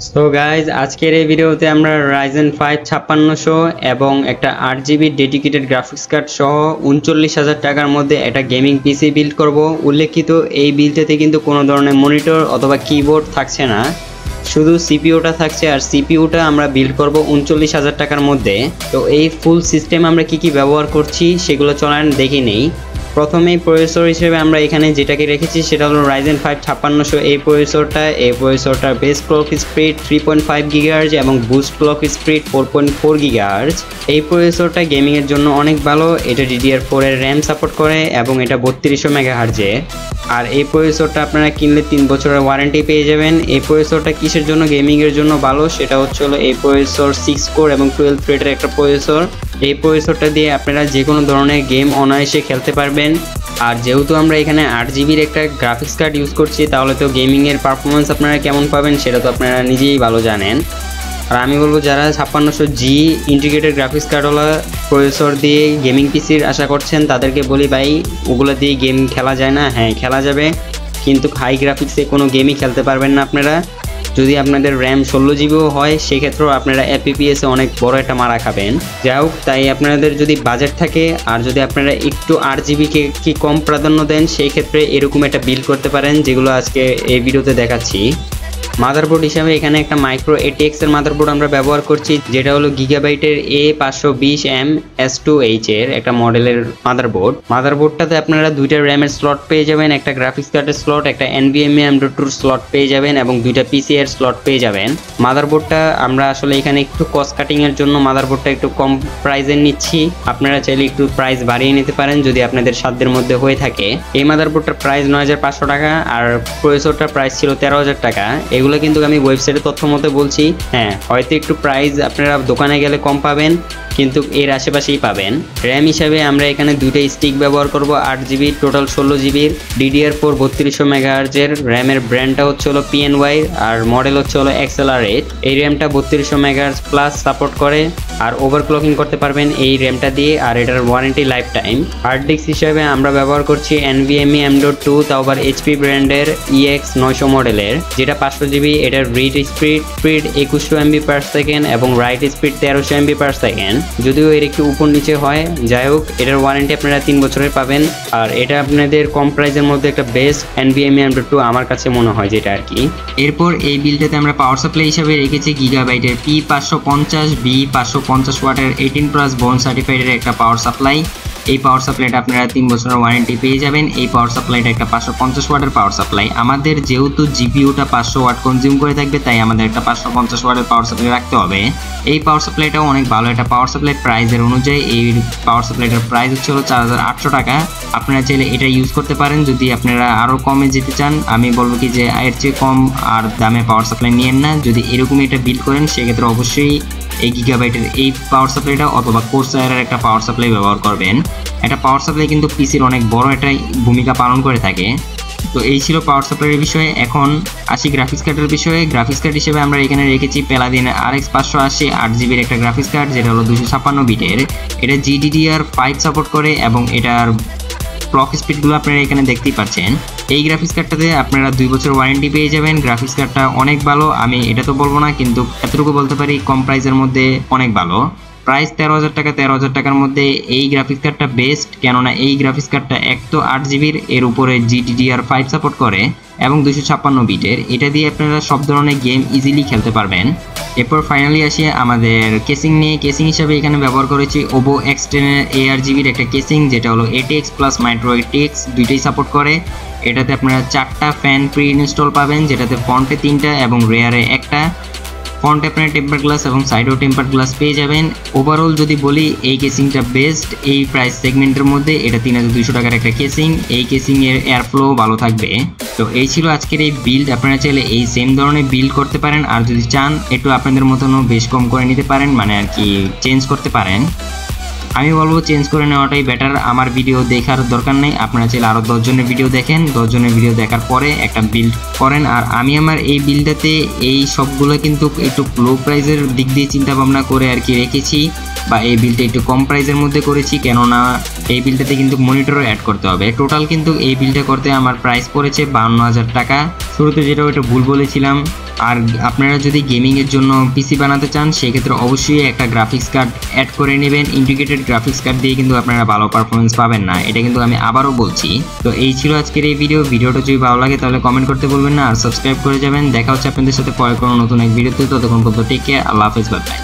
So guys আজকের এই ভিডিওতে আমরা Ryzen 5 5600 এবং একটা 8GB ডেডিকেটেড গ্রাফিক্স কার্ড সহ 39,000 টাকার মধ্যে একটা গেমিং পিসি বিল্ড করব। উল্লেখিত এই বিল্ডটাতে কিন্তু কোনো ধরনের মনিটর অথবা কিবোর্ড থাকছে না, শুধু সিপিইউটা থাকছে। আর সিপিইউটা আমরা বিল্ড করব 39,000 টাকার মধ্যে। তো এই ফুল সিস্টেম আমরা কি ব্যবহার করছি সেগুলো চলেন দেখে নেই। প্রথমেই প্রসেসর হিসেবে আমরা এখানে যেটাকে রেখেছি সেটা হলো Ryzen 5 5600। এই প্রসেসরটার বেস ক্লক স্পিড 3.5 GHz এবং বুস্ট ক্লক স্পিড 4.4 GHz। এই প্রসেসরটা গেমিং এর জন্য অনেক ভালো। এটা DDR4 এর RAM সাপোর্ট করে এবং এটা 3200 MHz এর। আর এই প্রসেসরটা আপনারা কিনলে 3 বছরের ওয়ারেন্টি পেয়ে যাবেন। এই প্রসেসরটা কিসের জন্য গেমিং এর জন্য ভালো সেটা হচ্ছে এই প্রসেসর 6 কোর এবং 12 থ্রেডের একটা প্রসেসর। এই প্রসেসরটা দিয়ে আপনারা যে কোনো ধরনের গেম অনায়াসে খেলতে পারবেন। আর যেহেতু আমরা এখানে 8GBর একটা গ্রাফিক্স কার্ড ইউজ করছি, তাহলে তো গেমিংয়ের পারফরমেন্স আপনারা কেমন পাবেন সেটা তো আপনারা নিজেই ভালো জানেন। আর আমি বলবো যারা 5600G ইন্টিগ্রেটেড গ্রাফিক্স কার্ডওয়ালা প্রসেসর দিয়ে গেমিং পিসির আশা করছেন তাদেরকে বলি ভাই, ওগুলো দিয়ে গেম খেলা যায় না। হ্যাঁ, খেলা যাবে, কিন্তু হাই গ্রাফিক্সে কোনো গেমই খেলতে পারবেন না আপনারা। যদি আপনাদের RAM 16GBও হয় সেক্ষেত্রেও আপনারা FPS এ অনেক বড় একটা মারা খাবেন। যাই হোক, তাই আপনাদের যদি বাজেট থাকে আর যদি আপনারা একটু 8GB কি কম প্রাধান্য দেন সেই ক্ষেত্রে এরকম একটা বিল্ড করতে পারেন, যেগুলো আজকে এই ভিডিওতে দেখাচ্ছি। মাদারবোর্ড হিসাবে এখানে একটা মাইক্রো ATX এর মাদারবোর্ড আমরা ব্যবহার করছি, যেটা হলো গিগাবাইটের A520M S2H এর একটা মডেলের মাদারবোর্ডটাতে আপনারা দুইটা RAM এর স্লট পেয়ে যাবেন, একটা গ্রাফিক্স কার্ডের স্লট, একটা NVMe M.2 স্লট পেয়ে যাবেন এবং দুইটা PC এর স্লট পেয়ে যাবেন। মাদারবোর্ডটা আমরা আসলে এখানে একটু কস্ট কাটিং এর জন্য মাদারবোর্ডটা একটু কম প্রাইসের নিচ্ছি। আপনারা চাইলে একটু প্রাইস বাড়িয়ে নিতে পারেন যদি আপনাদের সাধ্যের মধ্যে হয়ে থাকে। এই মাদারবোর্ডটার প্রাইস 9,500 টাকা আর প্রসেসরটার প্রাইস ছিল 13,000 টাকা। এগুলো কিন্তু আমি ওয়েবসাইটের তথ্য মতো বলছি। হ্যাঁ, হয়তো একটু প্রাইস আপনারা দোকানে গেলে কম পাবেন, কিন্তু এর আশেপাশেই পাবেন। RAM হিসাবে আমরা এখানে দুইটা স্টিক ব্যবহার করব, 8GB total 16GB DDR4 3200 MHz এর। RAM এর ব্র্যান্ডটা হচ্ছে PNY আর মডেল হচ্ছে XLR8। এই RAM টা 3200 MHz প্লাস সাপোর্ট করে আর ওভারক্লকিং করতে পারবেন এই RAM টা দিয়ে, আর এটার warranty lifetime. Hard disk হিসাবে আমরা ব্যবহার করছি NVMe M.2, তাও আবার HP ব্র্যান্ডের EX900 মডেলের, যেটা 500GB। এটার রিড স্পিড 2100 MB/s এবং রাইট স্পিড 1300 MB/s। যদিও এর একটু উপর নিচে হয়, যাই হোক এটার ওয়ারেন্টি আপনারা 3 বছরের পাবেন। আর এটা আপনাদের কম প্রাইসের মধ্যে একটা বেস্ট NVMe M.2 আমার কাছে মনে হয় যেটা আর কি। এরপর এই বিলটাতে আমরা পাওয়ার সাপ্লাই হিসাবে রেখেছি গিগাবাইটের P550B 550 ওয়াটের 18+ বোন সার্টিফাইডের একটা পাওয়ার সাপ্লাই। এই পাওয়ার সাপ্লাইটা আপনারা 3 বছরের ওয়ারেন্টি পেয়ে যাবেন। এই পাওয়ার সাপ্লাইটা একটা 550 ওয়াটের পাওয়ার সাপ্লাই। আমাদের যেহেতু জিপিইউটা 500 ওয়াট কনজিউম করে থাকবে, তাই আমাদের একটা 550 ওয়াটের পাওয়ার সাপ্লাই রাখতে হবে। এই পাওয়ার সাপ্লাইটাও অনেক ভালো একটা পাওয়ার সাপ্লাই। প্রাইসের অনুযায়ী এই পাওয়ার সাপ্লাইটার প্রাইস হচ্ছে 4,800 টাকা। আপনারা চাইলে এটা ইউজ করতে পারেন যদি আপনারা আরও কমে যেতে চান। আমি বলবো কি যে এর চেয়ে কম আর দামে পাওয়ার সাপ্লাই নিয়েন না। যদি এরকমই এটা বিল্ড করেন সেক্ষেত্রে অবশ্যই এই গিগাবাইটের এই পাওয়ার সাপ্লাইটা অথবা কোরসায়ারের একটা পাওয়ার সাপ্লাই ব্যবহার করবেন। একটা পাওয়ার সাপ্লাই কিন্তু পিসির অনেক বড় একটা ভূমিকা পালন করে থাকে। তো এই ছিল পাওয়ার সাপ্লাইয়ের বিষয়ে। এখন আসি গ্রাফিক্স কার্ডের বিষয়ে। গ্রাফিক্স কার্ড হিসেবে আমরা এখানে রেখেছি Paladin RX 580 8GBর একটা গ্রাফিক্স কার্ড, যেটা হলো 256 বিটের। এটা GDDR5 সাপোর্ট করে এবং এটার ক্লক স্পিডগুলো আপনারা এখানে দেখতেই পাচ্ছেন। এই গ্রাফিক্স কার্ডটাতে আপনারা 2 বছর ওয়ারেন্টি পেয়ে যাবেন। গ্রাফিক্স কার্ডটা অনেক ভালো, আমি এটা তো বলবো না, কিন্তু এতটুকু বলতে পারি কম প্রাইসের মধ্যে অনেক ভালো। প্রাইস 13,000 টাকা। 13,000 টাকার মধ্যে এই গ্রাফিক্স কার্ডটা বেস্ট, কেননা এই গ্রাফিক্স কার্ডটা এক তো 8GBর, এর উপরে GDDR5 সাপোর্ট করে এবং 256 বিটের। এটা দিয়ে আপনারা সব ধরনের গেম ইজিলি খেলতে পারবেন। এরপর ফাইনালি আসি আমাদের কেসিং নিয়ে। কেসিং হিসাবে এখানে ব্যবহার করেছি OVO X10 এর ARGBর একটা কেসিং, যেটা হলো ATX প্লাস মাইক্রো ATX দুইটাই সাপোর্ট করে। এটাতে আপনারা 4টা ফ্যান প্রি ইনস্টল পাবেন, যেটাতে ফ্রন্টে 3টা এবং রেয়ারে 1টা। ফ্রন্টে আপনারা টেম্পার গ্লাস এবং সাইডেও টেম্পার গ্লাস পেয়ে যাবেন। ওভারঅল যদি বলি এই কেসিংটা বেস্ট এই প্রাইস সেগমেন্টের মধ্যে। এটা 3,200 টাকার একটা কেসিং। এই কেসিংয়ের এয়ারফ্লো ভালো থাকবে। তো এই ছিল আজকের এই বিল্ড। আপনারা চাইলে এই সেম ধরনের বিল্ড করতে পারেন, আর যদি চান একটু আপনাদের মতনও বেশ কম করে নিতে পারেন, মানে আর কি চেঞ্জ করতে পারেন। আমি বলবো চেঞ্জ করে নেওয়াটাই বেটার। আমার ভিডিও দেখার দরকার নেই, আপনারা চাইলে আরও 10 জনের ভিডিও দেখেন, 10 জনের ভিডিও দেখার পরে একটা বিল্ড করেন। আর আমি আমার এই বিল্ডটাতে এই সবগুলো কিন্তু একটু লো প্রাইসের দিক দিয়ে চিন্তা ভাবনা করে আর কি রেখেছি। বা এই বিলটা একটু কম প্রাইসের মধ্যে করেছি, কেননা এই বিলটাতে কিন্তু মনিটরও অ্যাড করতে হবে। টোটাল কিন্তু এই বিলটা করতে আমার প্রাইস পড়েছে 52,000 টাকা। শুরুতে যেটা ওইটা ভুল বলেছিলাম। আর আপনারা যদি গেমিংয়ের জন্য পিসি বানাতে চান সেক্ষেত্রে অবশ্যই একটা গ্রাফিক্স কার্ড অ্যাড করে নেবেন। ইন্টিগ্রেটেড গ্রাফিক্স কার্ড দিয়ে কিন্তু আপনারা ভালো পারফরমেন্স পাবেন না, এটা কিন্তু আমি আবারও বলছি। তো এই ছিল আজকের এই ভিডিওটা যদি ভালো লাগে তাহলে কমেন্ট করতে বলবেন না, আর সাবস্ক্রাইব করে যাবেন। দেখা হচ্ছে আপনাদের সাথে পরে কোনো নতুন এক ভিডিওতে। ততক্ষণ পর্যন্ত টেক কেয়ার, আল্লাহ হাফেজ, বাই বাই।